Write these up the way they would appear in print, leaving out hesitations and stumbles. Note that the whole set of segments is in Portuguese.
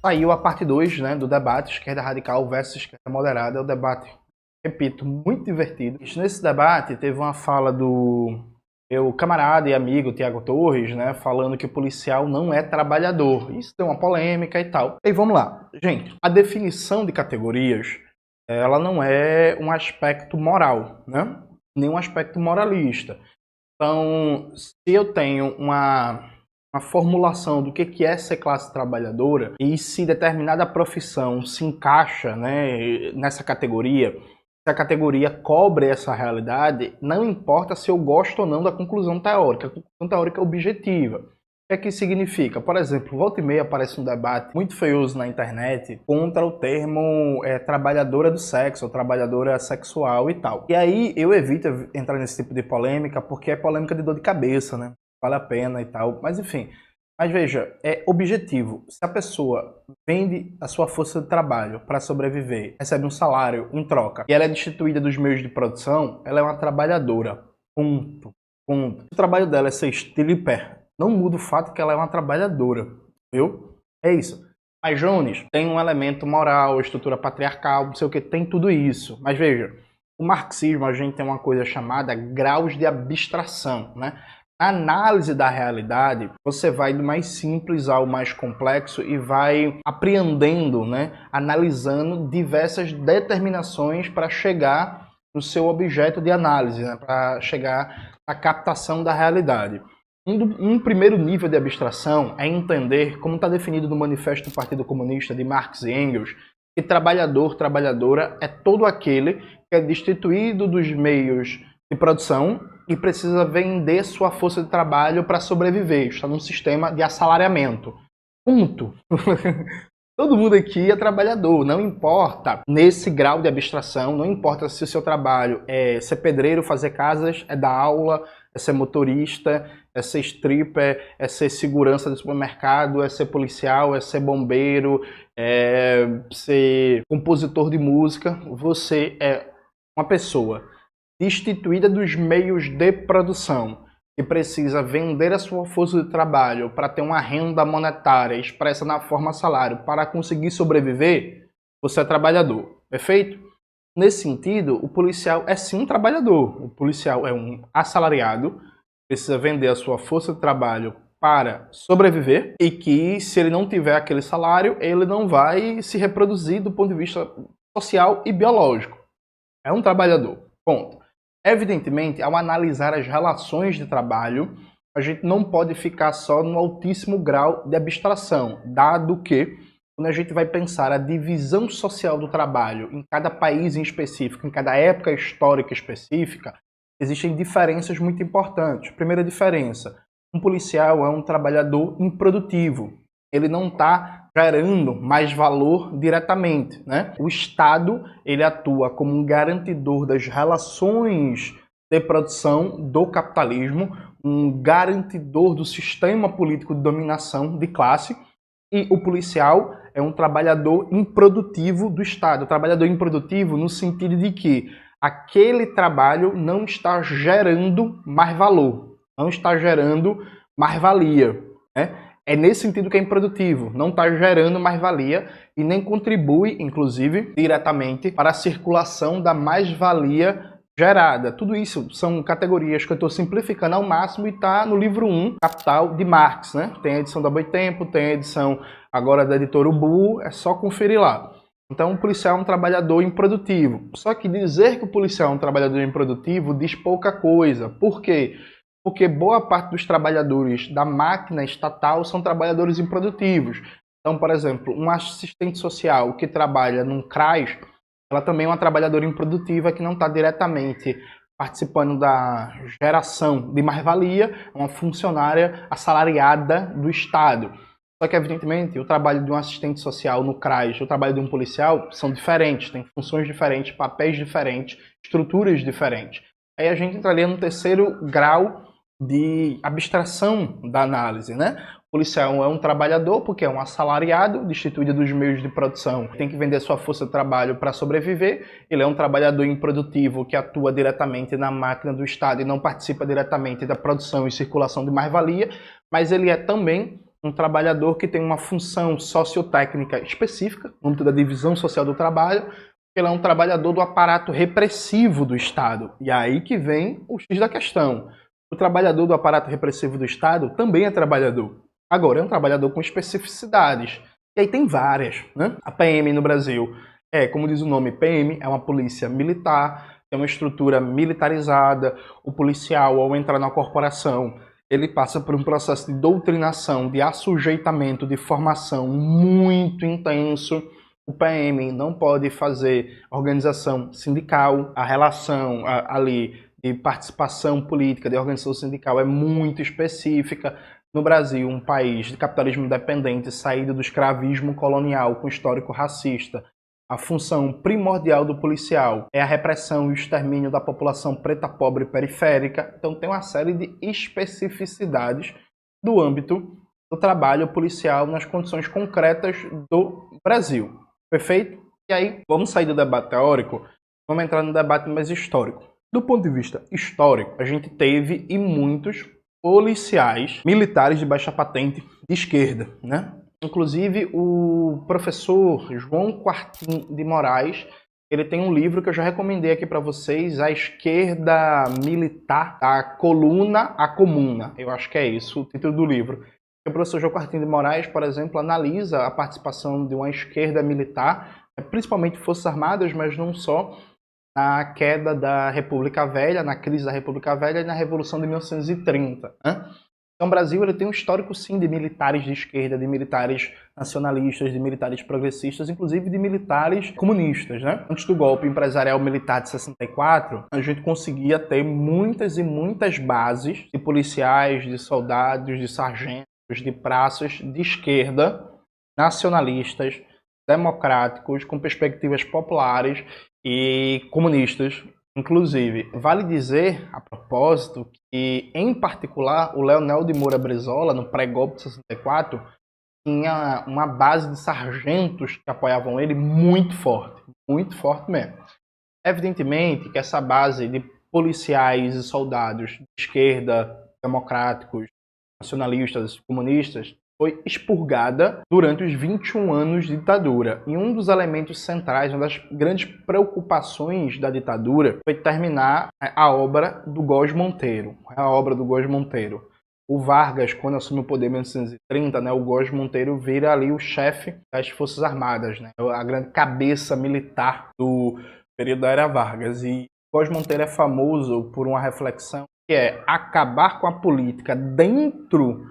saiu a parte 2, né, do debate esquerda radical versus esquerda moderada. É um debate, repito, muito divertido. Nesse debate teve uma fala do meu camarada e amigo Tiago Torres, né, falando que o policial não é trabalhador. Isso deu uma polêmica e tal. E vamos lá. Gente, a definição de categorias, ela não é um aspecto moral, né? Nem um aspecto moralista. Então, se eu tenho uma formulação do que é ser classe trabalhadora e se determinada profissão se encaixa, né, nessa categoria, se a categoria cobre essa realidade, não importa se eu gosto ou não da conclusão teórica. A conclusão teórica é objetiva. O que é que significa? Por exemplo, volta e meia aparece um debate muito feioso na internet contra o termo trabalhadora do sexo, ou trabalhadora sexual e tal. E aí eu evito entrar nesse tipo de polêmica porque é polêmica de dor de cabeça, né? Vale a pena e tal, mas enfim. Mas veja, é objetivo. Se a pessoa vende a sua força de trabalho para sobreviver, recebe um salário em troca, e ela é destituída dos meios de produção, ela é uma trabalhadora. Ponto. Ponto. O trabalho dela é ser stripper, não muda o fato que ela é uma trabalhadora, viu? É isso. Mas, Jones, tem um elemento moral, estrutura patriarcal, não sei o que, tem tudo isso. Mas veja, o marxismo, a gente tem uma coisa chamada graus de abstração, né? Na análise da realidade, você vai do mais simples ao mais complexo e vai apreendendo, né? Analisando diversas determinações para chegar no seu objeto de análise, né? Para chegar à captação da realidade. Um primeiro nível de abstração é entender, como está definido no Manifesto do Partido Comunista de Marx e Engels, que trabalhador, trabalhadora é todo aquele que é destituído dos meios de produção e precisa vender sua força de trabalho para sobreviver. Está num sistema de assalariamento. Ponto. Todo mundo aqui é trabalhador, não importa nesse grau de abstração, não importa se o seu trabalho é ser pedreiro, fazer casas, é dar aula, é ser motorista, é ser stripper, é ser segurança do supermercado, é ser policial, é ser bombeiro, é ser compositor de música. Você é uma pessoa destituída dos meios de produção e precisa vender a sua força de trabalho para ter uma renda monetária expressa na forma salário para conseguir sobreviver, você é trabalhador, perfeito? Nesse sentido, o policial é sim um trabalhador. O policial é um assalariado, precisa vender a sua força de trabalho para sobreviver e que, se ele não tiver aquele salário, ele não vai se reproduzir do ponto de vista social e biológico. É um trabalhador, ponto. Evidentemente, ao analisar as relações de trabalho, a gente não pode ficar só no altíssimo grau de abstração, dado que, quando a gente vai pensar a divisão social do trabalho em cada país em específico, em cada época histórica específica, existem diferenças muito importantes. Primeira diferença, um policial é um trabalhador improdutivo. Ele não está gerando mais valor diretamente, né? O Estado, ele atua como um garantidor das relações de produção do capitalismo, um garantidor do sistema político de dominação de classe, e o policial é um trabalhador improdutivo do Estado. O trabalhador improdutivo no sentido de que aquele trabalho não está gerando mais valor, não está gerando mais-valia, né? É nesse sentido que é improdutivo, não está gerando mais-valia e nem contribui, inclusive, diretamente para a circulação da mais-valia gerada. Tudo isso são categorias que eu estou simplificando ao máximo e está no livro 1, Capital, de Marx, né? Tem a edição da Boitempo, tem a edição agora da editora Ubu, é só conferir lá. Então, o policial é um trabalhador improdutivo. Só que dizer que o policial é um trabalhador improdutivo diz pouca coisa. Por quê? Porque boa parte dos trabalhadores da máquina estatal são trabalhadores improdutivos. Então, por exemplo, uma assistente social que trabalha num CRAS, ela também é uma trabalhadora improdutiva que não está diretamente participando da geração de mais-valia, é uma funcionária assalariada do Estado. Só que, evidentemente, o trabalho de um assistente social no CRAS e o trabalho de um policial são diferentes, têm funções diferentes, papéis diferentes, estruturas diferentes. Aí a gente entraria no terceiro grau de abstração da análise, né? O policial é um trabalhador porque é um assalariado, destituído dos meios de produção, tem que vender sua força de trabalho para sobreviver. Ele é um trabalhador improdutivo que atua diretamente na máquina do Estado e não participa diretamente da produção e circulação de mais-valia, mas ele é também um trabalhador que tem uma função sociotécnica específica, no âmbito da divisão social do trabalho, ele é um trabalhador do aparato repressivo do Estado. E aí que vem o X da questão. O trabalhador do aparato repressivo do Estado também é trabalhador. Agora, é um trabalhador com especificidades. E aí tem várias, né? A PM no Brasil como diz o nome, PM, é uma polícia militar, é uma estrutura militarizada. O policial, ao entrar na corporação, ele passa por um processo de doutrinação, de assujeitamento, de formação muito intenso. O PM não pode fazer organização sindical, a relação ali de participação política, de organização sindical é muito específica. No Brasil, um país de capitalismo independente, saído do escravismo colonial com histórico racista, a função primordial do policial é a repressão e o extermínio da população preta, pobre e periférica. Então tem uma série de especificidades do âmbito do trabalho policial nas condições concretas do Brasil. Perfeito? E aí, vamos sair do debate teórico, vamos entrar no debate mais histórico. Do ponto de vista histórico, a gente teve e muitos policiais militares de baixa patente de esquerda, né? Inclusive, o professor João Quartim de Moraes, ele tem um livro que eu já recomendei aqui para vocês, A Esquerda Militar, da Coluna à Comuna. Eu acho que é isso o título do livro. O professor João Quartim de Moraes, por exemplo, analisa a participação de uma esquerda militar, principalmente Forças Armadas, mas não só, na queda da República Velha, na crise da República Velha e na Revolução de 1930, né? Então, o Brasil ele tem um histórico, sim, de militares de esquerda, de militares nacionalistas, de militares progressistas, inclusive de militares comunistas, né? Antes do golpe empresarial militar de 64, a gente conseguia ter muitas e muitas bases de policiais, de soldados, de sargentos, de praças de esquerda, nacionalistas, democráticos, com perspectivas populares e comunistas. Inclusive, vale dizer, a propósito, que, em particular, o Leonel de Moura Brizola, no pré-golpe de 64, tinha uma base de sargentos que apoiavam ele muito forte mesmo. Evidentemente que essa base de policiais e soldados de esquerda, democráticos, nacionalistas, comunistas, foi expurgada durante os 21 anos de ditadura. E um dos elementos centrais, uma das grandes preocupações da ditadura foi terminar a obra do Góes Monteiro. O Vargas, quando assume o poder em 1930, né, o Góes Monteiro vira ali o chefe das Forças Armadas, né, a grande cabeça militar do período da Era Vargas. E Góes Monteiro é famoso por uma reflexão que é acabar com a política dentro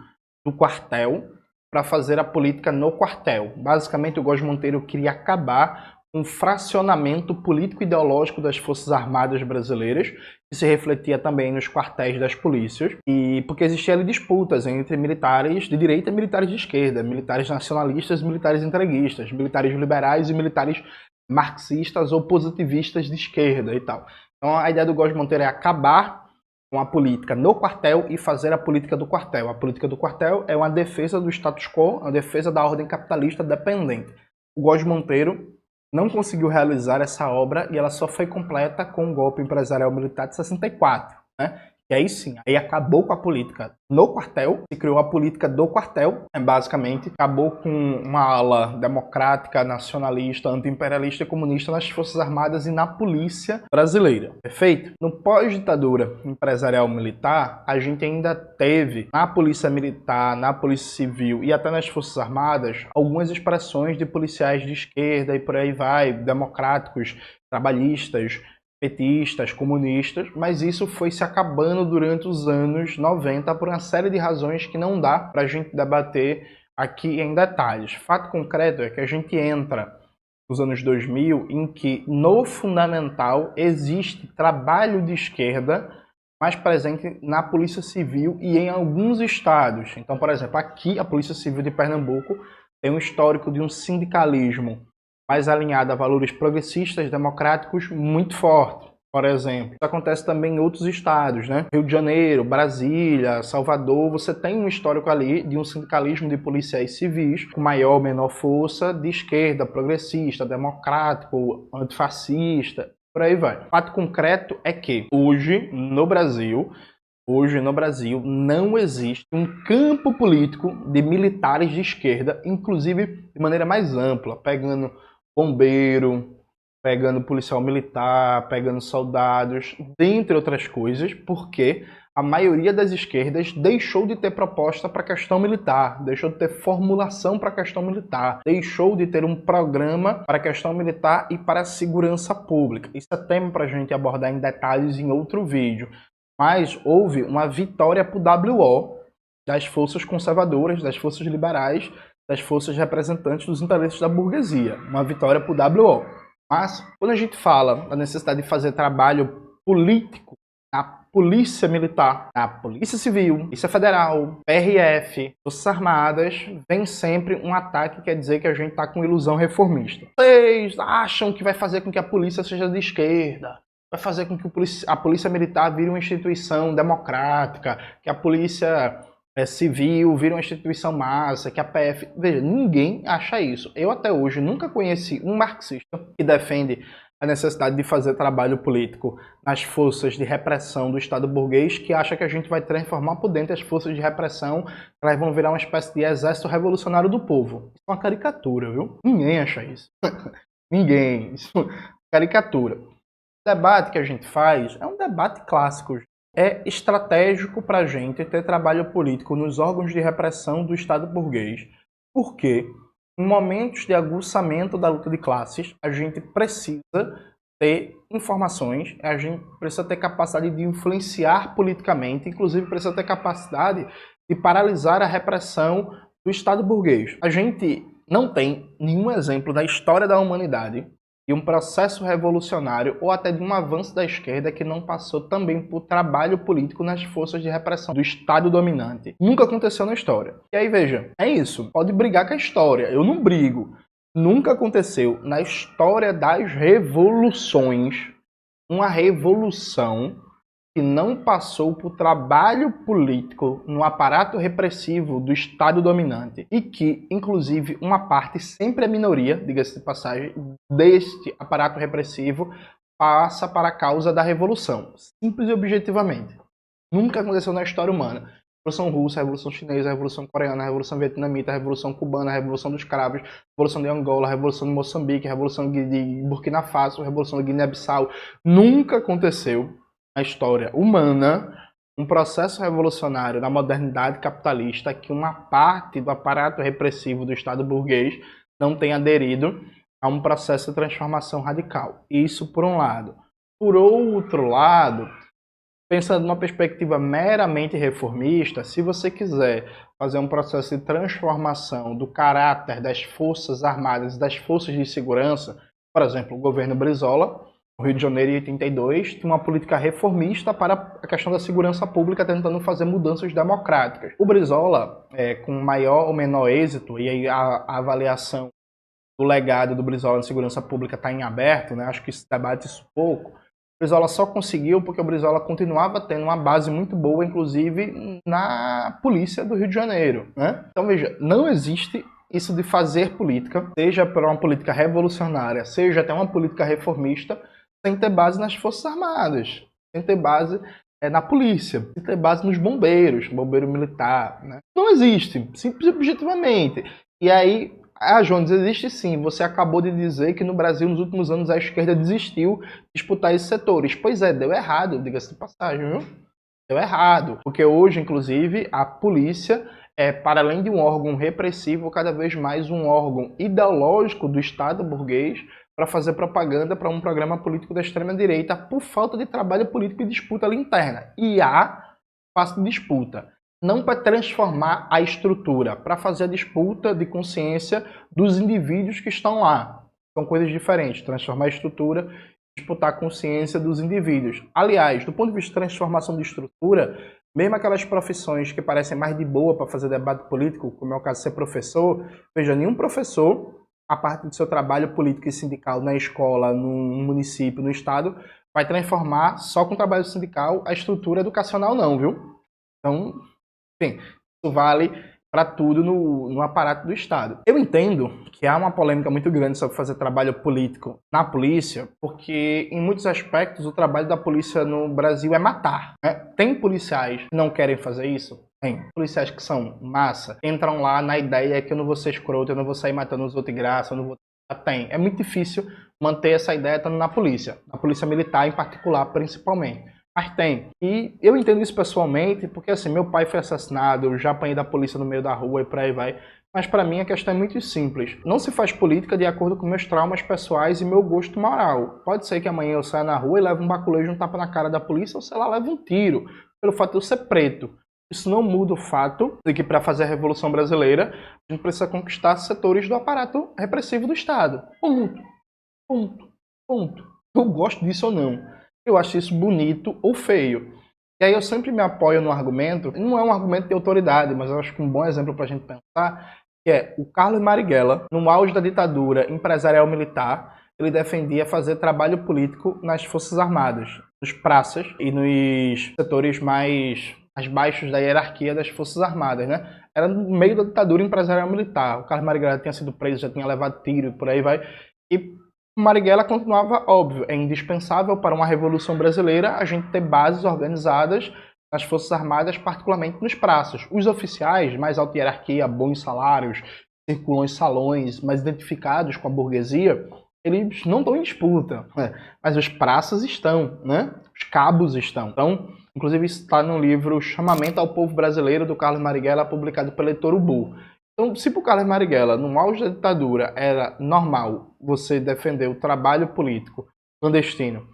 do quartel para fazer a política no quartel. Basicamente, o Góes Monteiro queria acabar com o fracionamento político-ideológico das Forças Armadas brasileiras, que se refletia também nos quartéis das polícias, e porque existiam ali disputas entre militares de direita e militares de esquerda, militares nacionalistas e militares entreguistas, militares liberais e militares marxistas ou positivistas de esquerda e tal. Então, a ideia do Góes Monteiro é acabar com a política no quartel e fazer a política do quartel. A política do quartel é uma defesa do status quo, uma defesa da ordem capitalista dependente. O Góes Monteiro não conseguiu realizar essa obra e ela só foi completa com o golpe empresarial militar de 64, né? E aí sim, aí acabou com a política no quartel, se criou a política do quartel, basicamente acabou com uma ala democrática, nacionalista, anti-imperialista e comunista nas Forças Armadas e na polícia brasileira, perfeito? No pós-ditadura empresarial militar, a gente ainda teve na polícia militar, na polícia civil e até nas Forças Armadas, algumas expressões de policiais de esquerda e por aí vai, democráticos, trabalhistas, petistas, comunistas, mas isso foi se acabando durante os anos 90 por uma série de razões que não dá para a gente debater aqui em detalhes. Fato concreto é que a gente entra nos anos 2000 em que no fundamental existe trabalho de esquerda mais presente na Polícia Civil e em alguns estados. Então, por exemplo, aqui a Polícia Civil de Pernambuco tem um histórico de um sindicalismo mais alinhado a valores progressistas, democráticos, muito forte. Por exemplo, isso acontece também em outros estados, né? Rio de Janeiro, Brasília, Salvador, você tem um histórico ali de um sindicalismo de policiais civis com maior ou menor força de esquerda, progressista, democrático, antifascista, por aí vai. O fato concreto é que hoje, no Brasil, Hoje no Brasil não existe um campo político de militares de esquerda, inclusive de maneira mais ampla, pegando bombeiro, pegando policial militar, pegando soldados, dentre outras coisas, porque a maioria das esquerdas deixou de ter proposta para a questão militar, deixou de ter formulação para a questão militar, deixou de ter um programa para a questão militar e para a segurança pública. Isso é tema para a gente abordar em detalhes em outro vídeo. Mas houve uma vitória para o WO das forças conservadoras, das forças liberais, das forças representantes dos interesses da burguesia. Uma vitória para o WO. Mas, quando a gente fala da necessidade de fazer trabalho político na Polícia Militar, na Polícia Civil, Polícia Federal, PRF, Forças Armadas, vem sempre um ataque que quer dizer que a gente está com ilusão reformista. Vocês acham que vai fazer com que a polícia seja de esquerda? Vai fazer com que a polícia militar vire uma instituição democrática, que a polícia civil vire uma instituição massa, que a PF... Veja, ninguém acha isso. Eu até hoje nunca conheci um marxista que defende a necessidade de fazer trabalho político nas forças de repressão do Estado burguês, que acha que a gente vai transformar por dentro as forças de repressão, que elas vão virar uma espécie de exército revolucionário do povo. Isso é uma caricatura, viu? Ninguém acha isso. Ninguém. Isso é uma caricatura. O debate que a gente faz é um debate clássico. É estratégico para a gente ter trabalho político nos órgãos de repressão do Estado burguês, porque em momentos de aguçamento da luta de classes, a gente precisa ter informações, a gente precisa ter capacidade de influenciar politicamente, inclusive precisa ter capacidade de paralisar a repressão do Estado burguês. A gente não tem nenhum exemplo da história da humanidade de um processo revolucionário ou até de um avanço da esquerda que não passou também por trabalho político nas forças de repressão do Estado dominante. Nunca aconteceu na história. E aí, veja, é isso. Pode brigar com a história. Eu não brigo. Nunca aconteceu na história das revoluções uma revolução que não passou por trabalho político no aparato repressivo do Estado dominante e que, inclusive, uma parte, sempre a minoria, diga-se de passagem, deste aparato repressivo passa para a causa da revolução, simples e objetivamente. Nunca aconteceu na história humana. Revolução Russa, Revolução Chinesa, Revolução Coreana, Revolução Vietnamita, Revolução Cubana, Revolução dos Cravos, Revolução de Angola, Revolução de Moçambique, Revolução de Burkina Faso, Revolução de Guiné-Bissau. Nunca aconteceu na história humana um processo revolucionário da modernidade capitalista que uma parte do aparato repressivo do Estado burguês não tenha aderido a um processo de transformação radical. Isso por um lado. Por outro lado, pensando numa perspectiva meramente reformista, se você quiser fazer um processo de transformação do caráter das forças armadas e das forças de segurança, por exemplo, o governo Brizola, no Rio de Janeiro, em 82, tinha uma política reformista para a questão da segurança pública, tentando fazer mudanças democráticas. O Brizola, com maior ou menor êxito, e aí a avaliação do legado do Brizola na segurança pública está em aberto, né? Acho que se debate isso pouco. O Brizola só conseguiu porque o Brizola continuava tendo uma base muito boa, inclusive na polícia do Rio de Janeiro, né? Então, veja, não existe isso de fazer política, seja por uma política revolucionária, seja até uma política reformista, sem ter base nas Forças Armadas, sem ter base na polícia, sem ter base nos bombeiros, bombeiro militar, né? Não existe, simples e objetivamente. E aí, Jones, existe sim. Você acabou de dizer que no Brasil, nos últimos anos, a esquerda desistiu de disputar esses setores. Pois é, deu errado, diga-se de passagem, viu? Deu errado. Porque hoje, inclusive, a polícia para além de um órgão repressivo, cada vez mais um órgão ideológico do Estado burguês, para fazer propaganda para um programa político da extrema-direita por falta de trabalho político e disputa ali interna. E há espaço de disputa. Não para transformar a estrutura, para fazer a disputa de consciência dos indivíduos que estão lá. São coisas diferentes. Transformar a estrutura, disputar a consciência dos indivíduos. Aliás, do ponto de vista de transformação de estrutura, mesmo aquelas profissões que parecem mais de boa para fazer debate político, como é o caso de ser professor, veja, nenhum professor, a parte do seu trabalho político e sindical na escola, no município, no estado, vai transformar só com o trabalho sindical a estrutura educacional não, viu? Então, enfim, isso vale para tudo no aparato do Estado. Eu entendo que há uma polêmica muito grande sobre fazer trabalho político na polícia, porque em muitos aspectos o trabalho da polícia no Brasil é matar, né? Tem policiais que não querem fazer isso? Tem. Policiais que são massa, entram lá na ideia que eu não vou ser escroto, eu não vou sair matando os outros de graça, eu não vou... Tem. É muito difícil manter essa ideia estando na polícia militar em particular, principalmente. Mas tem. E eu entendo isso pessoalmente, porque assim, meu pai foi assassinado, eu já apanhei da polícia no meio da rua e por aí vai. Mas para mim a questão é muito simples. Não se faz política de acordo com meus traumas pessoais e meu gosto moral. Pode ser que amanhã eu saia na rua e leve um baculejo, um tapa na cara da polícia, ou sei lá, leve um tiro, pelo fato de eu ser preto. Isso não muda o fato de que para fazer a Revolução Brasileira, a gente precisa conquistar setores do aparato repressivo do Estado. Ponto. Ponto. Ponto. Eu gosto disso ou não. Eu acho isso bonito ou feio. E aí eu sempre me apoio no argumento, não é um argumento de autoridade, mas eu acho que um bom exemplo para a gente pensar, que é o Carlos Marighella, no auge da ditadura empresarial militar, ele defendia fazer trabalho político nas Forças Armadas, nos praças e nos setores mais baixos da hierarquia das Forças Armadas, né? Era no meio da ditadura empresarial militar. O Carlos Marighella tinha sido preso, já tinha levado tiro e por aí vai. E o Marighella continuava, óbvio, é indispensável para uma Revolução Brasileira a gente ter bases organizadas nas Forças Armadas, particularmente nos praças. Os oficiais, mais alta hierarquia, bons salários, circulam em salões, mais identificados com a burguesia, eles não estão em disputa, né? Mas os praças estão, né? Os cabos estão. Então, inclusive isso está no livro Chamamento ao Povo Brasileiro, do Carlos Marighella, publicado pela Editora Ubu. Então, se para o Carlos Marighella, no auge da ditadura, era normal você defender o trabalho político clandestino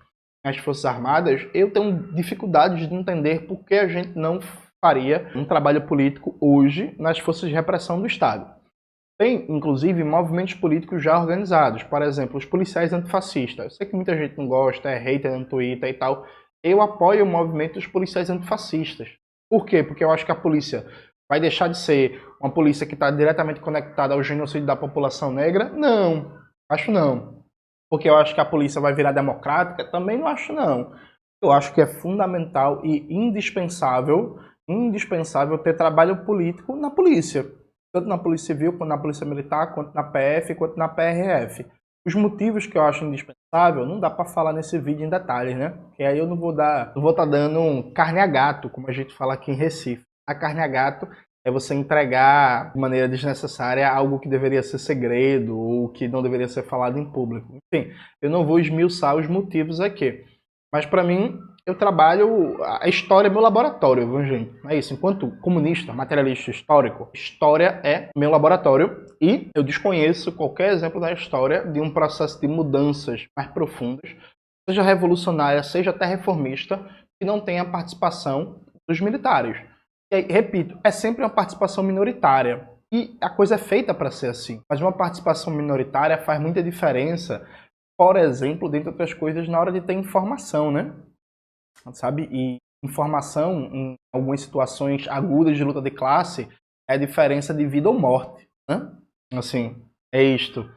nas Forças Armadas, eu tenho dificuldades de entender por que a gente não faria um trabalho político hoje nas forças de repressão do Estado. Tem, inclusive, movimentos políticos já organizados. Por exemplo, os policiais antifascistas. Eu sei que muita gente não gosta, é hater no Twitter e tal. Eu apoio o movimento dos policiais antifascistas. Por quê? Porque eu acho que a polícia vai deixar de ser uma polícia que está diretamente conectada ao genocídio da população negra? Não, acho não. Porque eu acho que a polícia vai virar democrática? Também não acho não. Eu acho que é fundamental e indispensável ter trabalho político na polícia. Tanto na Polícia Civil, quanto na Polícia Militar, quanto na PF, quanto na PRF. Os motivos que eu acho indispensável, não dá para falar nesse vídeo em detalhes, né? Porque aí eu não vou estar dando um carne a gato, como a gente fala aqui em Recife. A carne a gato é você entregar de maneira desnecessária algo que deveria ser segredo ou que não deveria ser falado em público. Enfim, eu não vou esmiuçar os motivos aqui. Mas para mim, eu trabalho... A história é meu laboratório, viu, gente? É isso. Enquanto comunista, materialista histórico, história é meu laboratório e eu desconheço qualquer exemplo da história de um processo de mudanças mais profundas, seja revolucionária, seja até reformista, que não tenha participação dos militares. E aí, repito, é sempre uma participação minoritária. E a coisa é feita para ser assim. Mas uma participação minoritária faz muita diferença, por exemplo, dentre outras coisas, na hora de ter informação, né? Sabe? E informação, em algumas situações agudas de luta de classe, é a diferença de vida ou morte, né? Assim, é isto.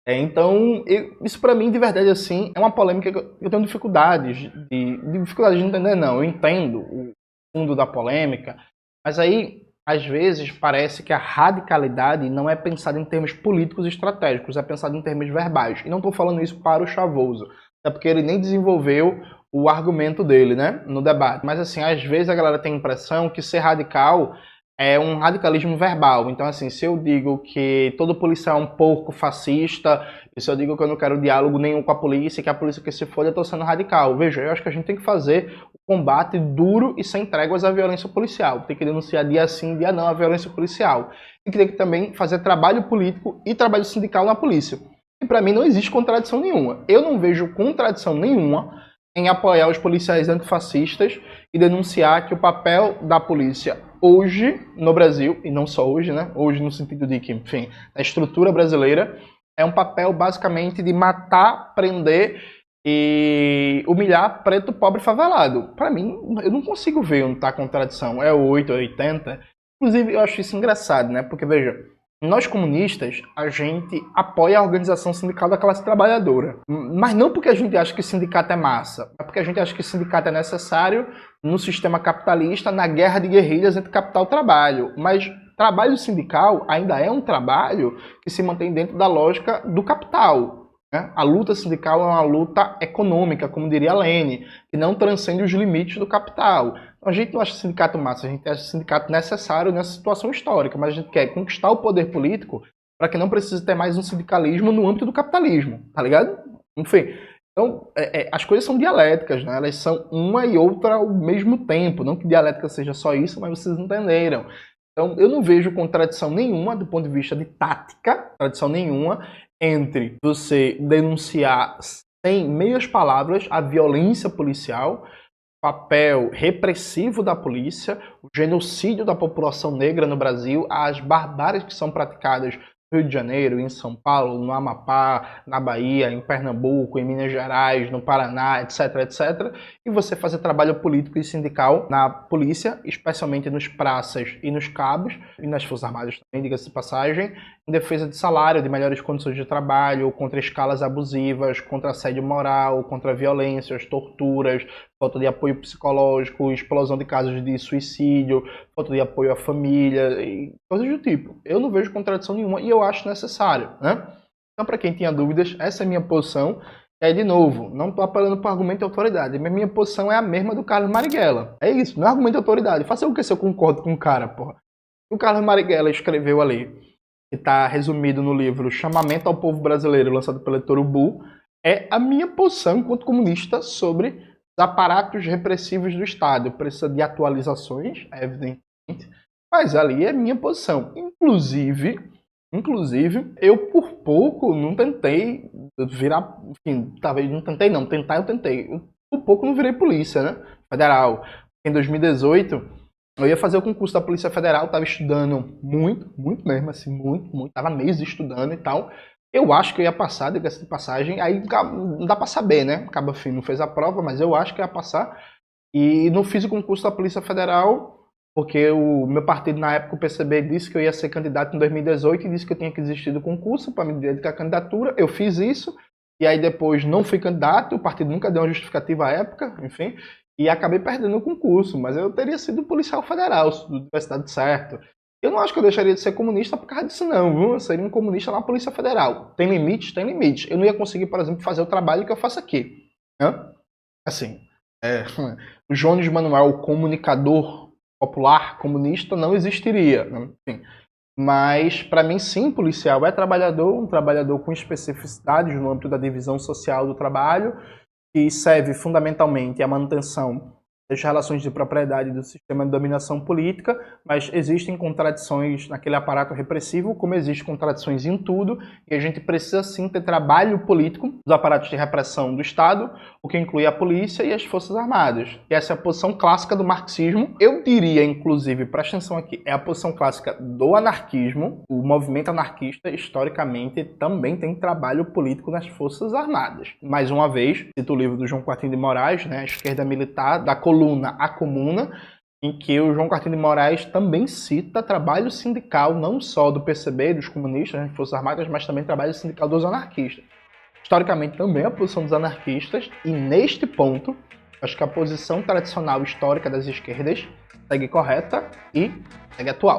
Então, isso para mim, de verdade, assim, é uma polêmica que eu tenho dificuldades de entender, não. Eu entendo o fundo da polêmica, mas aí, às vezes, parece que a radicalidade não é pensada em termos políticos e estratégicos, é pensada em termos verbais. E não estou falando isso para o Chavoso, até porque ele nem desenvolveu o argumento dele, né, no debate. Mas, assim, às vezes a galera tem a impressão que ser radical é um radicalismo verbal. Então, assim, se eu digo que todo policial é um porco fascista, e se eu digo que eu não quero diálogo nenhum com a polícia, que a polícia que se foda, eu tô sendo radical. Veja, eu acho que a gente tem que fazer o combate duro e sem tréguas à violência policial. Tem que denunciar dia sim, dia não a violência policial. E tem que também fazer trabalho político e trabalho sindical na polícia. E para mim não existe contradição nenhuma. Eu não vejo contradição nenhuma em apoiar os policiais antifascistas e denunciar que o papel da polícia hoje no Brasil, e não só hoje, né? Hoje no sentido de que, enfim, a estrutura brasileira é um papel basicamente de matar, prender e humilhar preto, pobre, favelado. Para mim, eu não consigo ver onde está a contradição. É 8, é 80. Inclusive, eu acho isso engraçado, né? Porque, veja, nós comunistas, a gente apoia a organização sindical da classe trabalhadora. Mas não porque a gente acha que sindicato é massa, é porque a gente acha que sindicato é necessário no sistema capitalista, na guerra de guerrilhas entre capital e trabalho. Mas trabalho sindical ainda é um trabalho que se mantém dentro da lógica do capital, né? A luta sindical é uma luta econômica, como diria Lênin, que não transcende os limites do capital. Então, a gente não acha sindicato massa, a gente acha sindicato necessário nessa situação histórica, mas a gente quer conquistar o poder político para que não precise ter mais um sindicalismo no âmbito do capitalismo, tá ligado? Enfim, então as coisas são dialéticas, né? Elas são uma e outra ao mesmo tempo, não que dialética seja só isso, mas vocês entenderam. Então eu não vejo contradição nenhuma do ponto de vista de tática, contradição nenhuma entre você denunciar sem meias palavras a violência policial, papel repressivo da polícia, o genocídio da população negra no Brasil, as barbáries que são praticadas no Rio de Janeiro, em São Paulo, no Amapá, na Bahia, em Pernambuco, em Minas Gerais, no Paraná, etc, etc. E você fazer trabalho político e sindical na polícia, especialmente nos praças e nos cabos, e nas Forças Armadas também, diga-se de passagem, em defesa de salário, de melhores condições de trabalho, contra escalas abusivas, contra assédio moral, contra violências, torturas, falta de apoio psicológico, explosão de casos de suicídio, falta de apoio à família, e coisas do tipo. Eu não vejo contradição nenhuma e eu acho necessário, né? Então, para quem tinha dúvidas, essa é a minha posição. E aí, de novo, não estou apelando para argumento de autoridade, mas minha posição é a mesma do Carlos Marighella. É isso, não é argumento de autoridade. Faça o que se eu concordo com o cara, porra. O Carlos Marighella escreveu ali, que está resumido no livro Chamamento ao Povo Brasileiro, lançado pela editora Ubu, é a minha posição enquanto comunista sobre os aparatos repressivos do Estado. Precisa de atualizações, evidentemente, mas ali é minha posição. Inclusive, eu por pouco não tentei virar, enfim, talvez não tentei não, tentar eu tentei. Eu, por pouco não virei polícia, né? Federal. Em 2018, eu ia fazer o concurso da Polícia Federal, estava estudando muito mesmo, assim, muito, tava meses estudando e tal. Eu acho que eu ia passar, diga-se de passagem, aí não dá pra saber, né? Acaba, enfim, não fez a prova, mas eu acho que eu ia passar. E não fiz o concurso da Polícia Federal, porque o meu partido, na época, o PCB, disse que eu ia ser candidato em 2018 e disse que eu tinha que desistir do concurso para me dedicar à candidatura. Eu fiz isso, e aí depois não fui candidato, o partido nunca deu uma justificativa à época, enfim, e acabei perdendo o concurso, mas eu teria sido policial federal, se tudo tivesse dado certo. Eu não acho que eu deixaria de ser comunista por causa disso não, viu? Eu seria um comunista na Polícia Federal. Tem limites? Tem limites. Eu não ia conseguir, por exemplo, fazer o trabalho que eu faço aqui, né? Assim, o Jones Manuel, o comunicador popular comunista, não existiria, né? Enfim, mas para mim sim, policial é trabalhador, um trabalhador com especificidades no âmbito da divisão social do trabalho, que serve fundamentalmente à manutenção das relações de propriedade do sistema de dominação política, mas existem contradições naquele aparato repressivo, como existem contradições em tudo, e a gente precisa sim ter trabalho político dos aparatos de repressão do Estado, o que inclui a polícia e as Forças Armadas. E essa é a posição clássica do marxismo. Eu diria, inclusive, presta atenção aqui, é a posição clássica do anarquismo. O movimento anarquista, historicamente, também tem trabalho político nas Forças Armadas. Mais uma vez, cito o livro do João Coutinho de Moraes, né, A Esquerda Militar, da coluna A Comuna, em que o João Coutinho de Moraes também cita trabalho sindical, não só do PCB, dos comunistas, das Forças Armadas, mas também trabalho sindical dos anarquistas. Historicamente também a posição dos anarquistas, e neste ponto, acho que a posição tradicional histórica das esquerdas segue correta e segue atual.